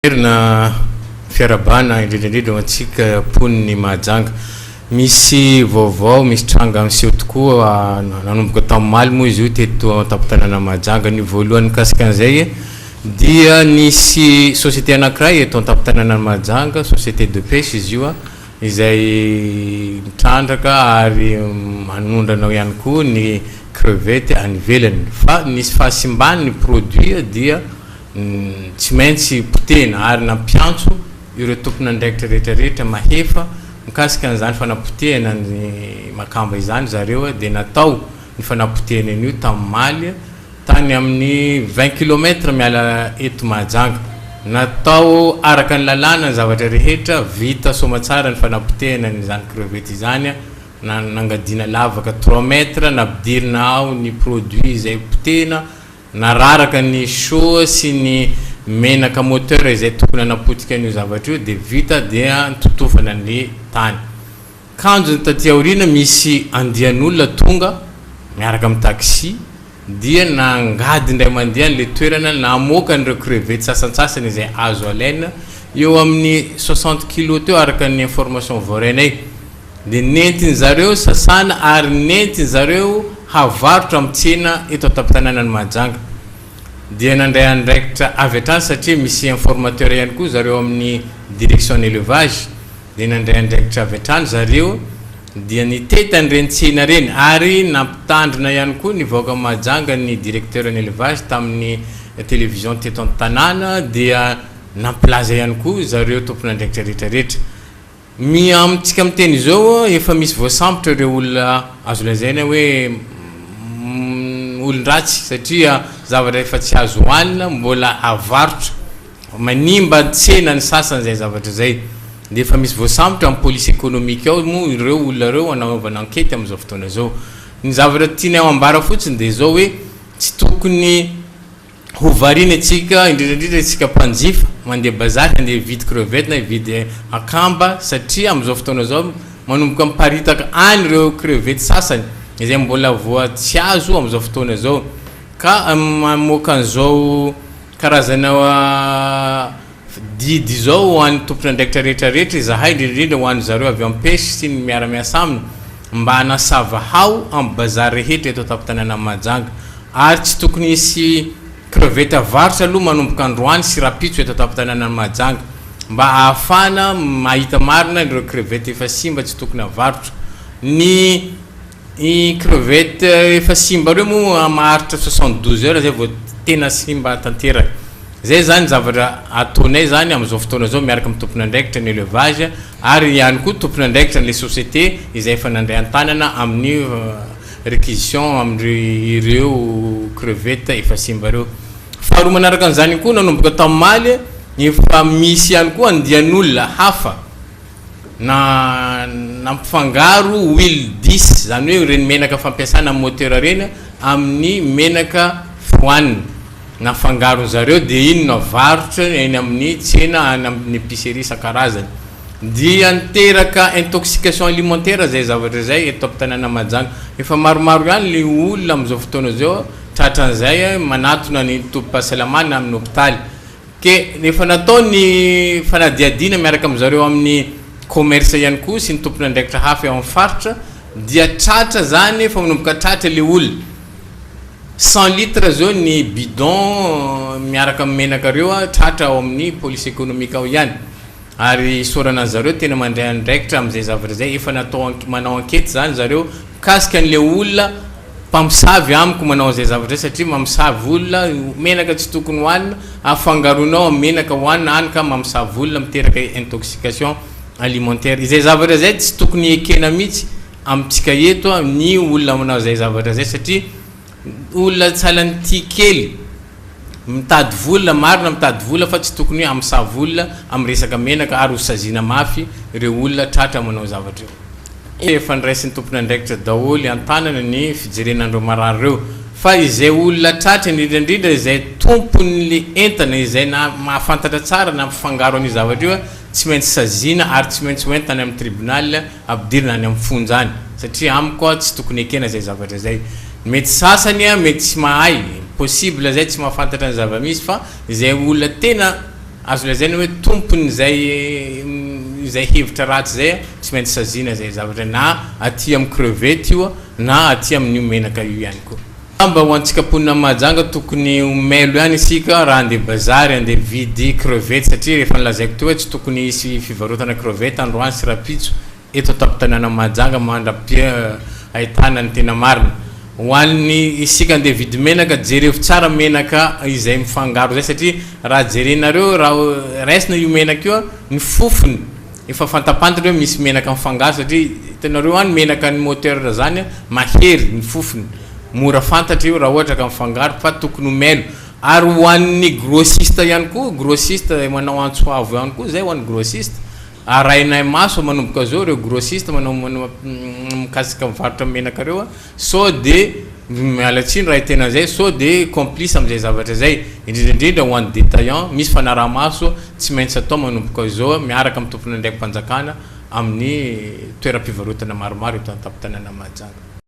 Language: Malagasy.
Na fiarabana indrindra antsika poniny Mahajanga misy vaovao misy tranga miseho tokoa nanomboka tamin'ny moa izy io teto an-tampon-tanàna Mahajanga. Ny voalohany mikasika an'izay dia nisy société anankiray eto an-tampon-tanàna Mahajanga, société de pêche izy io izay mitrandraka ary manondrana ihany koa ny crevette any ivelany, fa nisy fahasimbany ny produit dia tsy maintsy potena ary nampiantso ireo tompon'andraikitra rehetrarehetra mahefa mikasika an'izany fanapotehana ny makamba izany zareo dia natao ny fanapotehana io tamin'ny Maly tany amin'ny 20 km miala eto Mahajanga. Natao araka ny lalàna ny zavatra rehetra, vita somatsara ny fanapotehana n'izany crevette izany, nangadina lavaka 3 metra, napidirina ao ny produit izay potehana, nararaka ny show sy ny menaka moteur izay tokony hanapotika an'io zavatra io dia vita dia totofana ny tany. Kanjo taty aoriana misy andian'olona tonga miaraka amin'ny taxi dia nangady indray mandeha le toerana namoaka an'ireo crevette sasantsasany izay azo alaina eo amin'ny 60 kg teo araka ny information voarenay, dia nentiny zareo sasana ary nentiny zareo havarotra amin'ny tsena eto an-tampon-tanàna Mahajanga. Dia nandray andraikitra avy hatrany satria misy informateur ihany koa zareo amin'ny direction élevage, dia nandray andraikitra avy hatrany zareo dia nitety an'ireny tsena reny ary nampitandrina ihany koa ny vahoaka Mahajanga ny directeur ny élevage tamin'ny télévision teto an-tanàna, dia nampilaza ihany koa zareo tompon'andraikitra rehetrarehetra. Amintsika amin'ny teny izao efa misy voasambotra ireo olona azo lazaina hoe olon-dratsy satria zavatra efa tsy azo hoanina mbola avarotra manimba tsena ny sasany zay zavatra zay, dia efa misy voasambotra amin'ny police économique ao moa ireo olona ireo anaovana enquête amin'izao fotoana izao. Ny zavatra tiana ao ambara fotsiny dia izao hoe tsy tokony ho variana antsika indrindrandrindra antsika mpanjifa mandeha bazary andeha vidy crevette na vidy akamba satria amin'izao fotoana izao manomboka miparitaka any ireo crevette sasany izay mbola voa tsy azo amin'izao fotoana izao, ka mamoaka an'izao karazana didy izao ho an'ny tompon'andraikitra rehetrarehetra izahay indrindrandrindra ho an'ny zareo avy amin'ny pêche sy ny miara-miasa aminy mba hanasava hao amin'ny bazary rehetra eto an-tampon-tanàna Mahajanga. Ary tsy tokony hisy crevette avarotra aloha manomboka androany sy rapitso eto an-tampon-tanàna Mahajanga mba ahafana mahita marina ireo crevette efa simba tsy tokony avarotra. Ny crevette efa simba ireo moa maharitra 72 heures zay vao tena simba tanteraka. Zay zany zavatra ataonay zany amin'izao fotoana izao miaraka amin'ny tompon'andraikitra ny élevage ary ihany koa tompon'andraikitra ny société izay efa nandray an-tanana amin'ny réquisition amin'ireo crevette efa simba ireo. Faharoa manaraka an'izany koa nanomboka tamin'ny Maly efa misy ihany koa andian'olona hafa na nampifangaro huile 10 zany hoe reny menaka fampiasana amin'ny moteur reny amin'ny menaka foanina nafangaro zareo dia iny navarotra eny amin'ny tsena any amin'ny épicerie isan-karazany, dia niteraka intoxication alimentaire zay zavatra zay eto am-tanàna Mahajanga. Efa maromaro ihany le olona amin'izao fotoana izao tratran'izay manatona ny tompo-pahasalamana amin'ny hôpitaly. Ke efa natao ny fanadiadiana miaraka amin'izareo amin'ny commerce ihany koa sy ny tompon'andraikitra hafa eo amin'ny faritra, dia tratra zany efa manomboka tratra le olona 100 litres zao ny bidon miaraka amin'ny menaka reo tratra ao amin'ny police économique ao ihany, ary sorana zareo tena mandray andraikitra amin'izay zavatra zay. Efa natao manao enquête zany zareo mikasika an'le olona mpamosavy amiko manao an'izay zavatra satria mamosavy olona menaka tsy tokony hoanina afangaronao amin'ny menaka hoanina any ka mamosavy olona miteraka intoxication alimentaire. Izay zavatra zay tsy tokony ekena mihitsy amintsika eto ny olona manao izay zavatra zay satria olona tsalany tia kely mitady vola marina mitady vola fa tsy tokony hoe amosavy olona amin'ny resaka menaka ary hosazina mafy ireo olona tratra manao zavatra io. Efa niraisin'ny tompon'andraikitra daholo an-tanana ny fijerenandreo marary ireo, fa izay olona tratra indrindrandrindra izay tompon'le entana izay na mahafantatra tsara na mifangaro an'io zavatra io tsy maintsy sazina ary tsy maintsy hoentana amin'ny tribunal ampidirina any amin'ny fonjany satria amiko tsy tokony ekena zay zavatra zay. Mety sasany mety tsy mahay possible zay tsy mahafantatra ny zava-misy, fa izay olona tena azo lazaina hoe tompony zay hevitra ratsy zay tsy maintsy sazina zay zavatra na aty amin'ny crevette io na aty amin'io menaka io ihany koa. Mba ho antsika ponina majanga tokony melo ihany isika raha andeha bazary andeha vidy crevette satria rehefa nilazaiko teo hoe tsy tokony hisy fivarotana crevette androany sy rapitso eto an-tampon-tanàna Mahajanga mandrapia ahitana ny tena marina. Ho an'ny isika andeha vidy menaka jereo tsara menaka izay mifangaro zay satria raha jerenareo raha raisina io menaka io ny fofony efa fantapantatra hoe misy menaka mifangaro satria hitanareo any menaka ny moteur zany mahery ny fofony mora fantatra io raha ohatra ka mifangaro fa tokony melo. Ary ho an'ny grossiste ihany koa, grossiste manao antsoavo ihany koa zay ho an'ny grossiste arainay maso manomboka zao reo grossiste manao mikasika mivarotra menaka reo so de mialatsiny raha tena zay so de complice am'izay zavatra zay indrindrindrindra ho an'ny détaillant misy fanaraha-maso tsy maintsy atao manomboka zao miaraka amin'ny tompony ndraiky mpanjakana amin'ny toeram-pivarotana maromaro eto an-tampon-tanàna Mahajanga.